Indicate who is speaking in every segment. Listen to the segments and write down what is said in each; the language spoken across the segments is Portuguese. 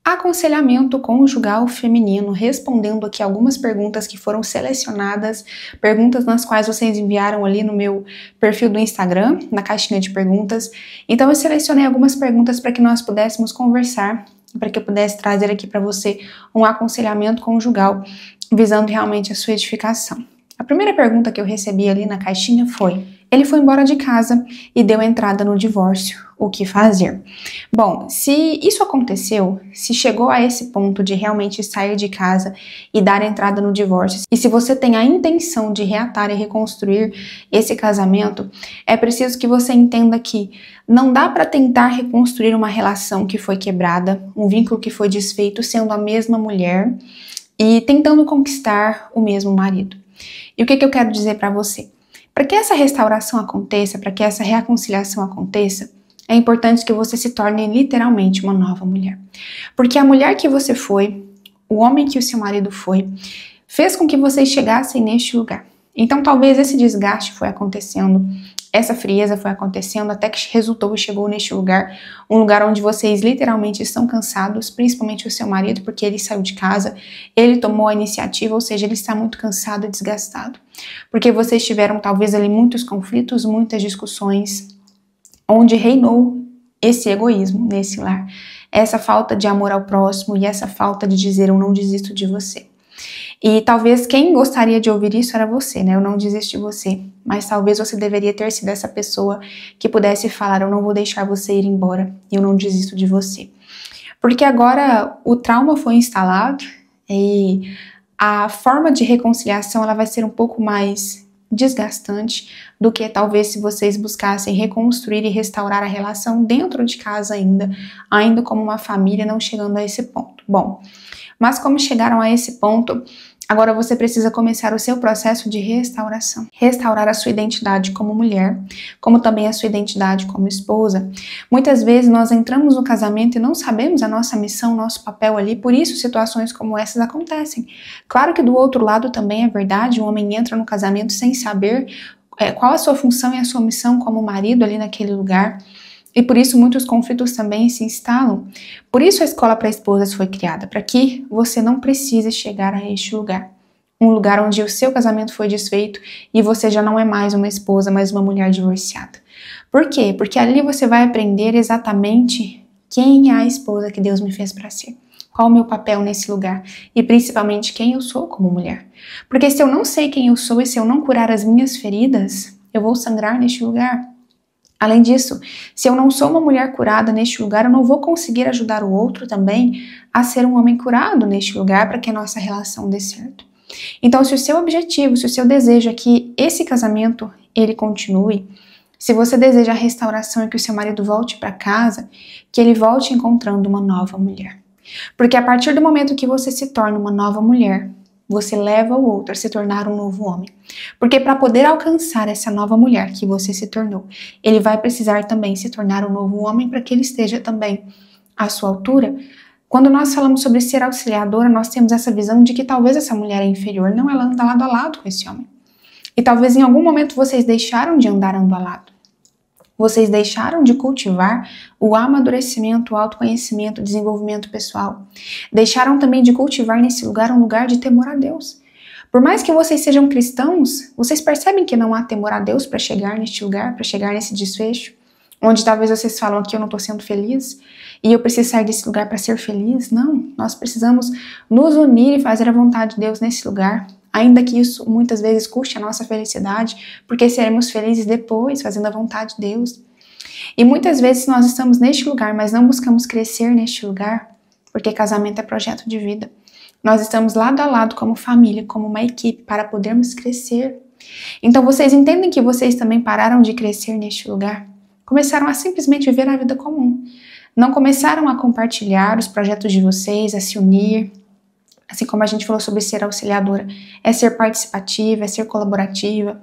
Speaker 1: Aconselhamento conjugal feminino, respondendo aqui algumas perguntas que foram selecionadas, perguntas nas quais vocês enviaram ali no meu perfil do Instagram, na caixinha de perguntas. Então eu selecionei algumas perguntas para que nós pudéssemos conversar, para que eu pudesse trazer aqui para você um aconselhamento conjugal, visando realmente a sua edificação. A primeira pergunta que eu recebi ali na caixinha foi: ele foi embora de casa e deu entrada no divórcio, o que fazer? Bom, se isso aconteceu, se chegou a esse ponto de realmente sair de casa e dar entrada no divórcio, e se você tem a intenção de reatar e reconstruir esse casamento, é preciso que você entenda que não dá para tentar reconstruir uma relação que foi quebrada, um vínculo que foi desfeito sendo a mesma mulher e tentando conquistar o mesmo marido. E o que eu quero dizer para você? Para que essa restauração aconteça, para que essa reconciliação aconteça, é importante que você se torne literalmente uma nova mulher. Porque a mulher que você foi, o homem que o seu marido foi, fez com que vocês chegassem neste lugar. Então talvez esse desgaste foi acontecendo, essa frieza foi acontecendo até que resultou e chegou neste lugar, um lugar onde vocês literalmente estão cansados, principalmente o seu marido, porque ele saiu de casa, ele tomou a iniciativa, ou seja, ele está muito cansado e desgastado. Porque vocês tiveram talvez ali muitos conflitos, muitas discussões, onde reinou esse egoísmo nesse lar, essa falta de amor ao próximo e essa falta de dizer eu não desisto de você. E talvez quem gostaria de ouvir isso era você, né? Eu não desisto de você. Mas talvez você deveria ter sido essa pessoa que pudesse falar: eu não vou deixar você ir embora, eu não desisto de você. Porque agora o trauma foi instalado e a forma de reconciliação ela vai ser um pouco mais desgastante do que talvez se vocês buscassem reconstruir e restaurar a relação dentro de casa ainda como uma família, não chegando a esse ponto. Bom, mas como chegaram a esse ponto, agora você precisa começar o seu processo de restauração. Restaurar a sua identidade como mulher, como também a sua identidade como esposa. Muitas vezes nós entramos no casamento e não sabemos a nossa missão, nosso papel ali, por isso situações como essas acontecem. Claro que do outro lado também é verdade, o homem entra no casamento sem saber qual a sua função e a sua missão como marido ali naquele lugar. E por isso muitos conflitos também se instalam. Por isso a escola para esposas foi criada, para que você não precise chegar a este lugar. Um lugar onde o seu casamento foi desfeito e você já não é mais uma esposa, mas uma mulher divorciada. Por quê? Porque ali você vai aprender exatamente quem é a esposa que Deus me fez para ser. Qual o meu papel nesse lugar e principalmente quem eu sou como mulher. Porque se eu não sei quem eu sou e se eu não curar as minhas feridas, eu vou sangrar neste lugar. Além disso, se eu não sou uma mulher curada neste lugar, eu não vou conseguir ajudar o outro também a ser um homem curado neste lugar para que a nossa relação dê certo. Então, se o seu objetivo, se o seu desejo é que esse casamento ele continue, se você deseja a restauração e que o seu marido volte para casa, que ele volte encontrando uma nova mulher. Porque a partir do momento que você se torna uma nova mulher, você leva o outro a se tornar um novo homem. Porque para poder alcançar essa nova mulher que você se tornou, ele vai precisar também se tornar um novo homem para que ele esteja também à sua altura. Quando nós falamos sobre ser auxiliadora, nós temos essa visão de que talvez essa mulher é inferior. Não, ela anda lado a lado com esse homem. E talvez em algum momento vocês deixaram de andar lado a lado. Vocês deixaram de cultivar o amadurecimento, o autoconhecimento, o desenvolvimento pessoal. Deixaram também de cultivar nesse lugar um lugar de temor a Deus. Por mais que vocês sejam cristãos, vocês percebem que não há temor a Deus para chegar neste lugar, para chegar nesse desfecho? Onde talvez vocês falam aqui eu não estou sendo feliz e eu preciso sair desse lugar para ser feliz. Não, nós precisamos nos unir e fazer a vontade de Deus nesse lugar. Ainda que isso muitas vezes custe a nossa felicidade, porque seremos felizes depois, fazendo a vontade de Deus. E muitas vezes nós estamos neste lugar, mas não buscamos crescer neste lugar, porque casamento é projeto de vida. Nós estamos lado a lado como família, como uma equipe, para podermos crescer. Então vocês entendem que vocês também pararam de crescer neste lugar? Começaram a simplesmente viver a vida comum. Não começaram a compartilhar os projetos de vocês, a se unir. Assim como a gente falou sobre ser auxiliadora, é ser participativa, é ser colaborativa.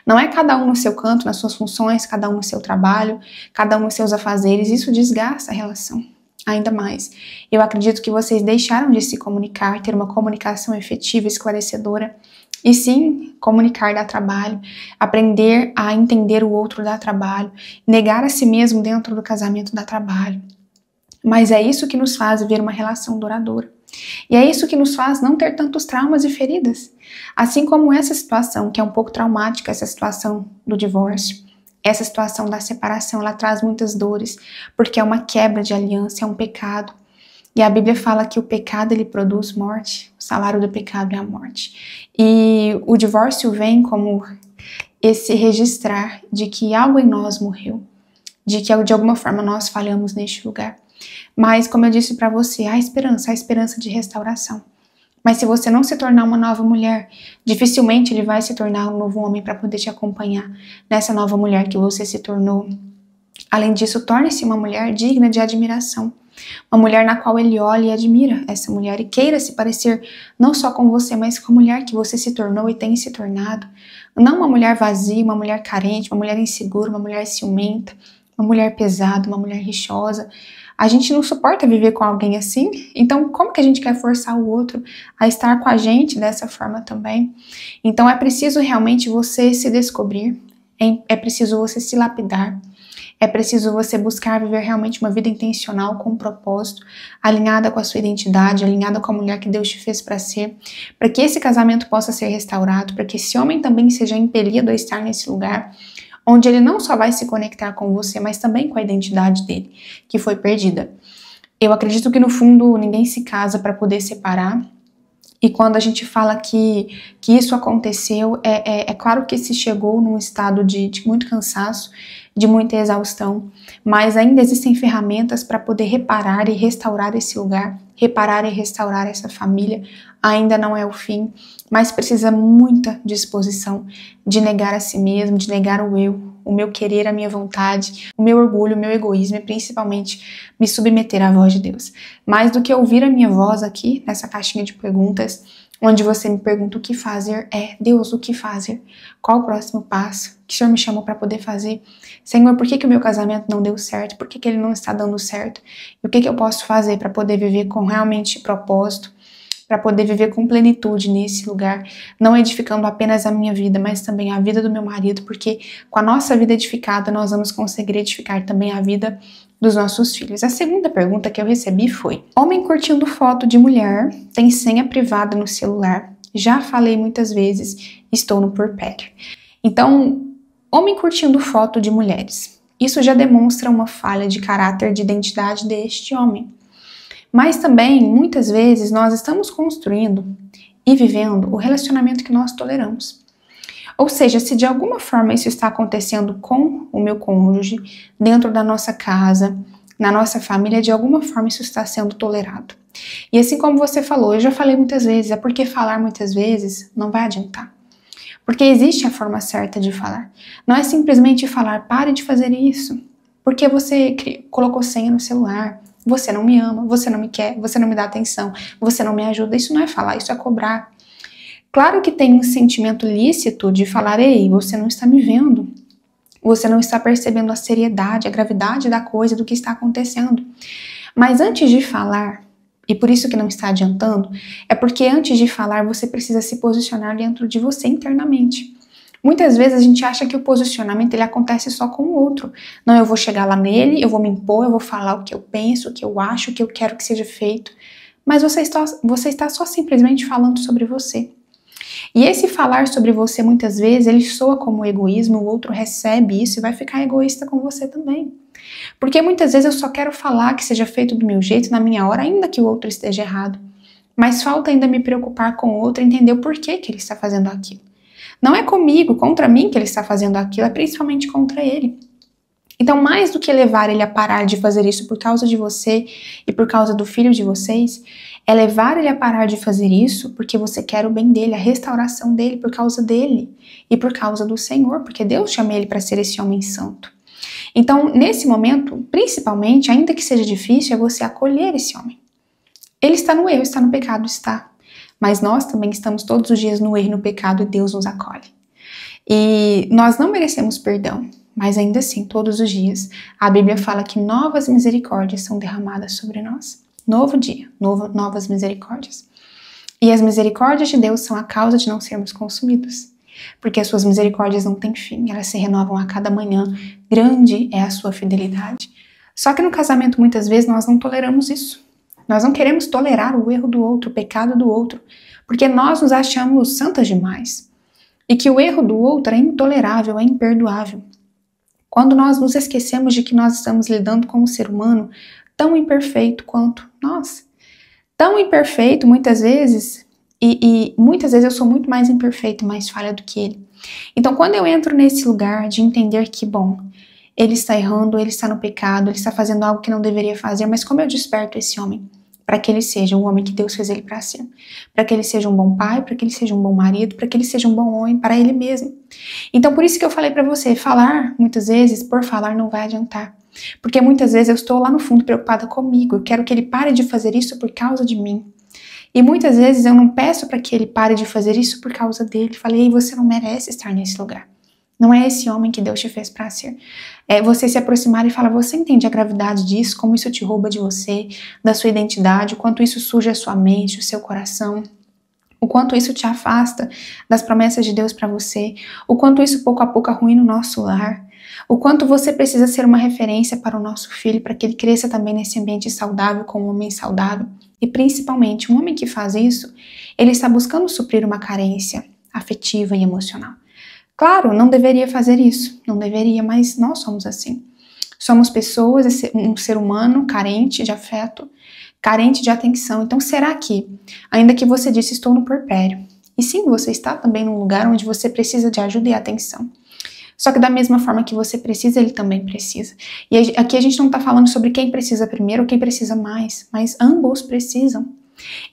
Speaker 1: Não é cada um no seu canto, nas suas funções, cada um no seu trabalho, cada um nos seus afazeres. Isso desgasta a relação ainda mais. Eu acredito que vocês deixaram de se comunicar, ter uma comunicação efetiva, esclarecedora. E sim, comunicar dá trabalho, aprender a entender o outro dá trabalho, negar a si mesmo dentro do casamento dá trabalho. Mas é isso que nos faz viver uma relação duradoura. E é isso que nos faz não ter tantos traumas e feridas. Assim como essa situação, que é um pouco traumática, essa situação do divórcio, essa situação da separação, ela traz muitas dores, porque é uma quebra de aliança, é um pecado. E a Bíblia fala que o pecado, ele produz morte, o salário do pecado é a morte. E o divórcio vem como esse registrar de que algo em nós morreu, de que de alguma forma nós falhamos neste lugar. Mas, como eu disse para você, há esperança de restauração. Mas se você não se tornar uma nova mulher, dificilmente ele vai se tornar um novo homem para poder te acompanhar nessa nova mulher que você se tornou. Além disso, torne-se uma mulher digna de admiração. Uma mulher na qual ele olha e admira essa mulher e queira se parecer não só com você, mas com a mulher que você se tornou e tem se tornado. Não uma mulher vazia, uma mulher carente, uma mulher insegura, uma mulher ciumenta, uma mulher pesada, uma mulher rixosa. A gente não suporta viver com alguém assim, então como que a gente quer forçar o outro a estar com a gente dessa forma também? Então é preciso realmente você se descobrir, é preciso você se lapidar, é preciso você buscar viver realmente uma vida intencional, com um propósito, alinhada com a sua identidade, alinhada com a mulher que Deus te fez para ser, para que esse casamento possa ser restaurado, para que esse homem também seja impelido a estar nesse lugar, onde ele não só vai se conectar com você, mas também com a identidade dele, que foi perdida. Eu acredito que no fundo ninguém se casa para poder separar, e quando a gente fala que isso aconteceu, é claro que se chegou num estado de muito cansaço, de muita exaustão, mas ainda existem ferramentas para poder reparar e restaurar esse lugar, reparar e restaurar essa família. Ainda não é o fim, mas precisa muita disposição de negar a si mesmo, de negar o eu, o meu querer, a minha vontade, o meu orgulho, o meu egoísmo e principalmente me submeter à voz de Deus. Mais do que ouvir a minha voz aqui nessa caixinha de perguntas, onde você me pergunta o que fazer, Deus, o que fazer? Qual o próximo passo que o Senhor me chamou para poder fazer? Senhor, por que o meu casamento não deu certo? Por que ele não está dando certo? E o que eu posso fazer para poder viver com realmente propósito? Para poder viver com plenitude nesse lugar, não edificando apenas a minha vida, mas também a vida do meu marido, porque com a nossa vida edificada, nós vamos conseguir edificar também a vida dos nossos filhos. A segunda pergunta que eu recebi foi: homem curtindo foto de mulher tem senha privada no celular? Já falei muitas vezes, estou no puerpério. Então, homem curtindo foto de mulheres. Isso já demonstra uma falha de caráter, de identidade deste homem. Mas também, muitas vezes, nós estamos construindo e vivendo o relacionamento que nós toleramos. Ou seja, se de alguma forma isso está acontecendo com o meu cônjuge, dentro da nossa casa, na nossa família, de alguma forma isso está sendo tolerado. E assim como você falou, eu já falei muitas vezes, é porque falar muitas vezes não vai adiantar. Porque existe a forma certa de falar. Não é simplesmente falar, pare de fazer isso, porque você colocou senha no celular. Você não me ama, você não me quer, você não me dá atenção, você não me ajuda. Isso não é falar, isso é cobrar. Claro que tem um sentimento lícito de falar, ei, você não está me vendo, você não está percebendo a seriedade, a gravidade da coisa, do que está acontecendo. Mas antes de falar, e por isso que não está adiantando, é porque antes de falar você precisa se posicionar dentro de você internamente. Muitas vezes a gente acha que o posicionamento ele acontece só com o outro. Não, eu vou chegar lá nele, eu vou me impor, eu vou falar o que eu penso, o que eu acho, o que eu quero que seja feito. Mas você está só simplesmente falando sobre você. E esse falar sobre você muitas vezes, ele soa como egoísmo, o outro recebe isso e vai ficar egoísta com você também. Porque muitas vezes eu só quero falar que seja feito do meu jeito, na minha hora, ainda que o outro esteja errado. Mas falta ainda me preocupar com o outro e entender o porquê que ele está fazendo aquilo. Não é comigo, contra mim que ele está fazendo aquilo, é principalmente contra ele. Então, mais do que levar ele a parar de fazer isso por causa de você e por causa do filho de vocês, é levar ele a parar de fazer isso porque você quer o bem dele, a restauração dele por causa dele e por causa do Senhor, porque Deus chama ele para ser esse homem santo. Então, nesse momento, principalmente, ainda que seja difícil, é você acolher esse homem. Ele está no erro, está no pecado, está. Mas nós também estamos todos os dias no erro e no pecado e Deus nos acolhe. E nós não merecemos perdão, mas ainda assim, todos os dias, a Bíblia fala que novas misericórdias são derramadas sobre nós. Novo dia, novas misericórdias. E as misericórdias de Deus são a causa de não sermos consumidos. Porque as suas misericórdias não têm fim, elas se renovam a cada manhã. Grande é a sua fidelidade. Só que no casamento, muitas vezes, nós não toleramos isso. Nós não queremos tolerar o erro do outro, o pecado do outro, porque nós nos achamos santas demais. E que o erro do outro é intolerável, é imperdoável. Quando nós nos esquecemos de que nós estamos lidando com um ser humano tão imperfeito quanto nós. Tão imperfeito, muitas vezes, e muitas vezes eu sou muito mais imperfeita e mais falha do que ele. Então, quando eu entro nesse lugar de entender que, bom, ele está errando, ele está no pecado, ele está fazendo algo que não deveria fazer, mas como eu desperto esse homem? Para que ele seja o homem que Deus fez ele para ser. Para que ele seja um bom pai, para que ele seja um bom marido, para que ele seja um bom homem para ele mesmo. Então, por isso que eu falei para você, falar, muitas vezes, por falar não vai adiantar. Porque muitas vezes eu estou lá no fundo preocupada comigo, eu quero que ele pare de fazer isso por causa de mim. E muitas vezes eu não peço para que ele pare de fazer isso por causa dele. Falei, você não merece estar nesse lugar. Não é esse homem que Deus te fez para ser. É você se aproximar e falar, você entende a gravidade disso, como isso te rouba de você, da sua identidade, o quanto isso suja a sua mente, o seu coração, o quanto isso te afasta das promessas de Deus para você, o quanto isso pouco a pouco arruína o nosso lar, o quanto você precisa ser uma referência para o nosso filho, para que ele cresça também nesse ambiente saudável, com um homem saudável. E principalmente, um homem que faz isso, ele está buscando suprir uma carência afetiva e emocional. Claro, não deveria fazer isso, não deveria, mas nós somos assim. Somos pessoas, um ser humano carente de afeto, carente de atenção. Então, será que, ainda que você disse, estou no puerpério, e sim, você está também num lugar onde você precisa de ajuda e atenção. Só que da mesma forma que você precisa, ele também precisa. E aqui a gente não está falando sobre quem precisa primeiro ou quem precisa mais, mas ambos precisam.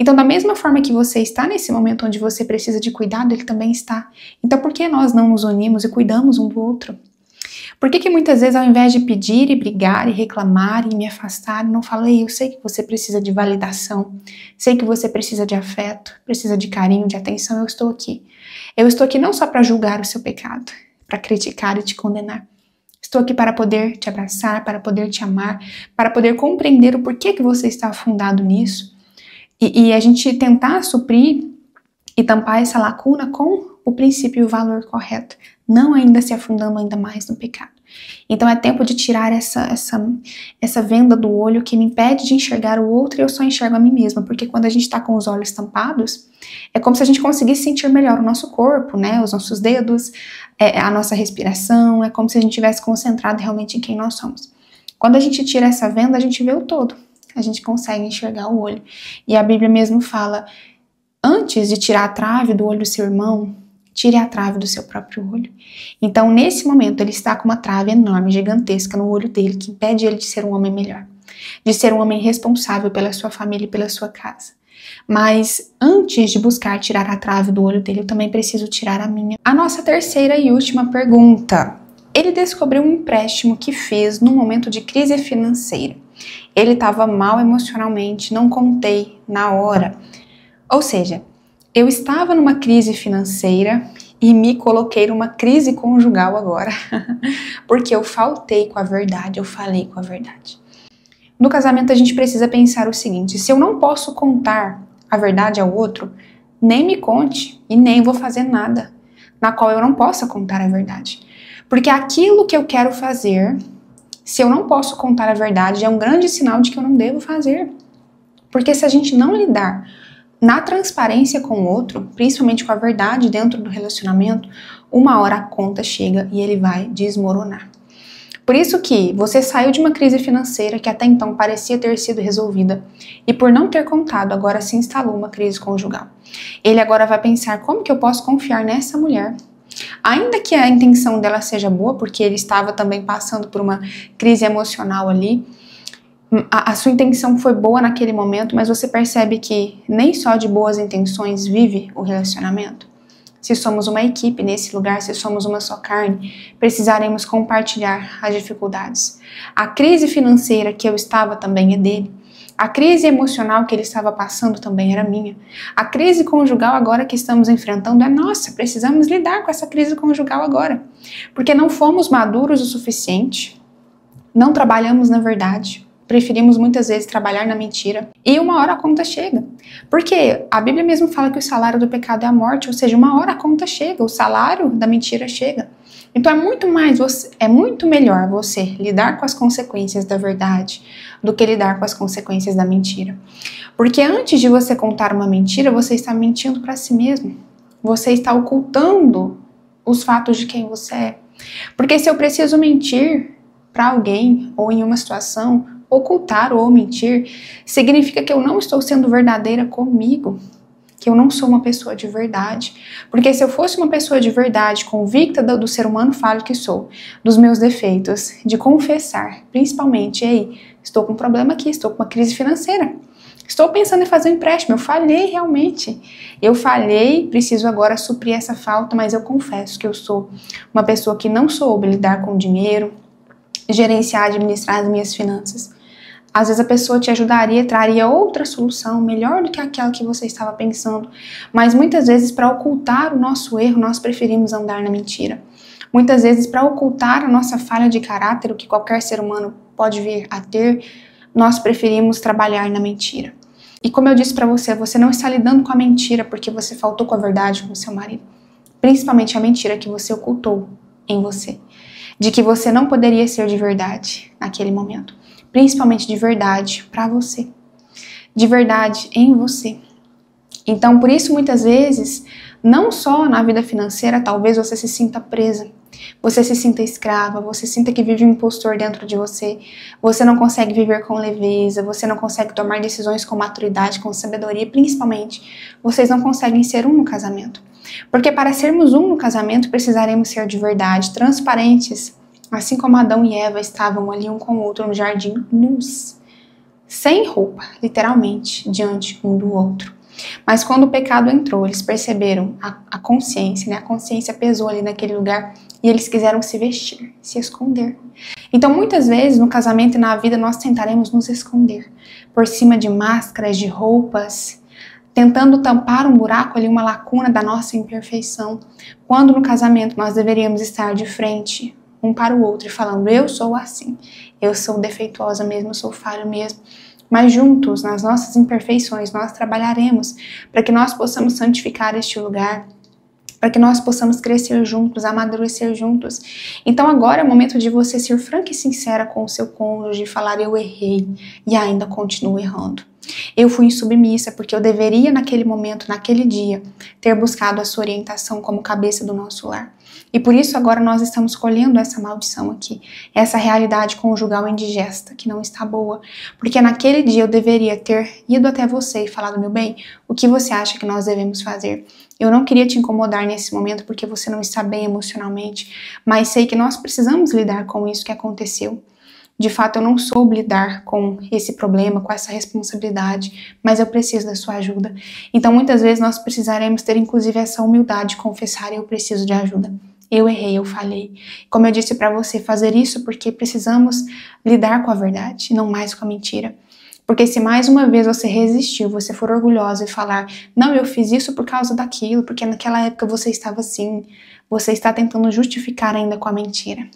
Speaker 1: Então, da mesma forma que você está nesse momento onde você precisa de cuidado, ele também está. Então, por que nós não nos unimos e cuidamos um do outro? Por que muitas vezes, ao invés de pedir e brigar e reclamar e me afastar, não falo, ei, eu sei que você precisa de validação, sei que você precisa de afeto, precisa de carinho, de atenção, eu estou aqui. Eu estou aqui não só para julgar o seu pecado, para criticar e te condenar. Estou aqui para poder te abraçar, para poder te amar, para poder compreender o porquê que você está afundado nisso. E a gente tentar suprir e tampar essa lacuna com o princípio e o valor correto, não ainda se afundando ainda mais no pecado. Então é tempo de tirar essa venda do olho que me impede de enxergar o outro e eu só enxergo a mim mesma, porque quando a gente está com os olhos tampados, é como se a gente conseguisse sentir melhor o nosso corpo, né? Os nossos dedos, a nossa respiração, é como se a gente tivesse concentrado realmente em quem nós somos. Quando a gente tira essa venda, a gente vê o todo. A gente consegue enxergar o olho. E a Bíblia mesmo fala, antes de tirar a trave do olho do seu irmão, tire a trave do seu próprio olho. Então, nesse momento, ele está com uma trave enorme, gigantesca no olho dele, que impede ele de ser um homem melhor, de ser um homem responsável pela sua família e pela sua casa. Mas, antes de buscar tirar a trave do olho dele, eu também preciso tirar a minha. A nossa terceira e última pergunta. Ele descobriu um empréstimo que fez num momento de crise financeira. Ele estava mal emocionalmente, não contei na hora. Ou seja, eu estava numa crise financeira e me coloquei numa crise conjugal agora, porque eu faltei com a verdade, eu falei com a verdade. No casamento a gente precisa pensar o seguinte, se eu não posso contar a verdade ao outro, nem me conte e nem vou fazer nada na qual eu não possa contar a verdade. Porque aquilo que eu quero fazer, se eu não posso contar a verdade, é um grande sinal de que eu não devo fazer. Porque se a gente não lidar na transparência com o outro, principalmente com a verdade dentro do relacionamento, uma hora a conta chega e ele vai desmoronar. Por isso que você saiu de uma crise financeira que até então parecia ter sido resolvida e por não ter contado, agora se instalou uma crise conjugal. Ele agora vai pensar, como que eu posso confiar nessa mulher? Ainda que a intenção dela seja boa, porque ele estava também passando por uma crise emocional ali, a sua intenção foi boa naquele momento, mas você percebe que nem só de boas intenções vive o relacionamento. Se somos uma equipe nesse lugar, se somos uma só carne, precisaremos compartilhar as dificuldades. A crise financeira que eu estava também é dele. A crise emocional que ele estava passando também era minha. A crise conjugal agora que estamos enfrentando é nossa. Precisamos lidar com essa crise conjugal agora. Porque não fomos maduros o suficiente, não trabalhamos na verdade, preferimos muitas vezes trabalhar na mentira e uma hora a conta chega. Porque a Bíblia mesmo fala que o salário do pecado é a morte, ou seja, uma hora a conta chega, o salário da mentira chega. Então é muito melhor você lidar com as consequências da verdade do que lidar com as consequências da mentira. Porque antes de você contar uma mentira, você está mentindo para si mesmo. Você está ocultando os fatos de quem você é. Porque se eu preciso mentir para alguém ou em uma situação, ocultar ou mentir, significa que eu não estou sendo verdadeira comigo, que eu não sou uma pessoa de verdade. Porque se eu fosse uma pessoa de verdade, convicta do ser humano falho que sou, dos meus defeitos, de confessar, principalmente, ei, estou com um problema aqui, estou com uma crise financeira, estou pensando em fazer um empréstimo, eu falhei realmente. Eu falhei, preciso agora suprir essa falta, mas eu confesso que eu sou uma pessoa que não soube lidar com dinheiro, gerenciar, administrar as minhas finanças. Às vezes a pessoa te ajudaria, traria outra solução, melhor do que aquela que você estava pensando. Mas muitas vezes, para ocultar o nosso erro, nós preferimos andar na mentira. Muitas vezes, para ocultar a nossa falha de caráter, o que qualquer ser humano pode vir a ter, nós preferimos trabalhar na mentira. E como eu disse para você, você não está lidando com a mentira porque você faltou com a verdade com o seu marido. Principalmente a mentira que você ocultou em você. De que você não poderia ser de verdade naquele momento. Principalmente de verdade para você. De verdade em você. Então, por isso, muitas vezes, não só na vida financeira, talvez você se sinta presa. Você se sinta escrava, você sinta que vive um impostor dentro de você. Você não consegue viver com leveza, você não consegue tomar decisões com maturidade, com sabedoria. E, principalmente, vocês não conseguem ser um no casamento. Porque para sermos um no casamento, precisaremos ser de verdade, transparentes. Assim como Adão e Eva estavam ali um com o outro no jardim, nus, sem roupa, literalmente, diante um do outro. Mas quando o pecado entrou, eles perceberam a consciência, né? A consciência pesou ali naquele lugar e eles quiseram se vestir, se esconder. Então, muitas vezes, no casamento e na vida, nós tentaremos nos esconder por cima de máscaras, de roupas, tentando tampar um buraco ali, uma lacuna da nossa imperfeição, quando no casamento nós deveríamos estar de frente um para o outro e falando, eu sou assim, eu sou defeituosa mesmo, eu sou falho mesmo, mas juntos, nas nossas imperfeições, nós trabalharemos para que nós possamos santificar este lugar, para que nós possamos crescer juntos, amadurecer juntos. Então agora é o momento de você ser franca e sincera com o seu cônjuge, falar, eu errei e ainda continuo errando. Eu fui insubmissa porque eu deveria naquele momento, naquele dia, ter buscado a sua orientação como cabeça do nosso lar. E por isso agora nós estamos colhendo essa maldição aqui, essa realidade conjugal indigesta, que não está boa. Porque naquele dia eu deveria ter ido até você e falado, meu bem, o que você acha que nós devemos fazer? Eu não queria te incomodar nesse momento porque você não está bem emocionalmente, mas sei que nós precisamos lidar com isso que aconteceu. De fato, eu não soube lidar com esse problema, com essa responsabilidade, mas eu preciso da sua ajuda. Então, muitas vezes, nós precisaremos ter, inclusive, essa humildade de confessar, eu preciso de ajuda. Eu errei, eu falhei. Como eu disse para você, fazer isso porque precisamos lidar com a verdade, não mais com a mentira. Porque se mais uma vez você resistir, você for orgulhosa e falar, não, eu fiz isso por causa daquilo, porque naquela época você estava assim, você está tentando justificar ainda com a mentira.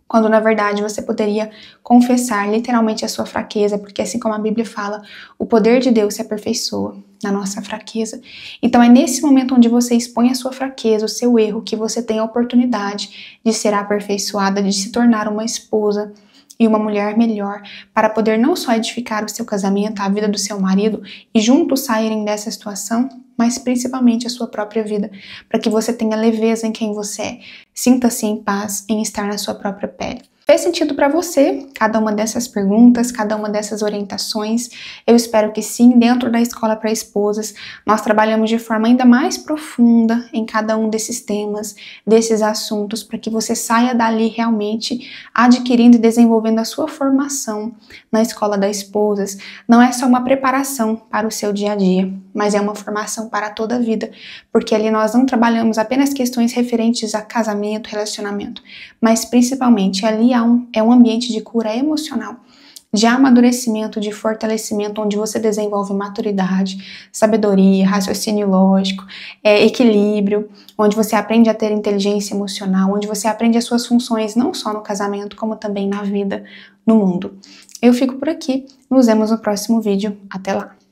Speaker 1: Quando na verdade você poderia confessar literalmente a sua fraqueza, porque assim como a Bíblia fala, o poder de Deus se aperfeiçoa na nossa fraqueza. Então é nesse momento onde você expõe a sua fraqueza, o seu erro, que você tem a oportunidade de ser aperfeiçoada, de se tornar uma esposa e uma mulher melhor, para poder não só edificar o seu casamento, a vida do seu marido, e juntos saírem dessa situação, mas principalmente a sua própria vida, para que você tenha leveza em quem você é, sinta-se em paz em estar na sua própria pele. Fez sentido para você cada uma dessas perguntas, cada uma dessas orientações? Eu espero que sim. Dentro da Escola para Esposas, nós trabalhamos de forma ainda mais profunda em cada um desses temas, desses assuntos, para que você saia dali realmente adquirindo e desenvolvendo a sua formação na Escola das Esposas. Não é só uma preparação para o seu dia a dia, mas é uma formação para toda a vida, porque ali nós não trabalhamos apenas questões referentes a casamento, relacionamento, mas principalmente ali é um ambiente de cura emocional. de amadurecimento, de fortalecimento, onde você desenvolve maturidade, sabedoria, raciocínio lógico, equilíbrio, onde você aprende a ter inteligência emocional, onde você aprende as suas funções não só no casamento, como também na vida, no mundo. Eu fico por aqui, nos vemos no próximo vídeo. Até lá!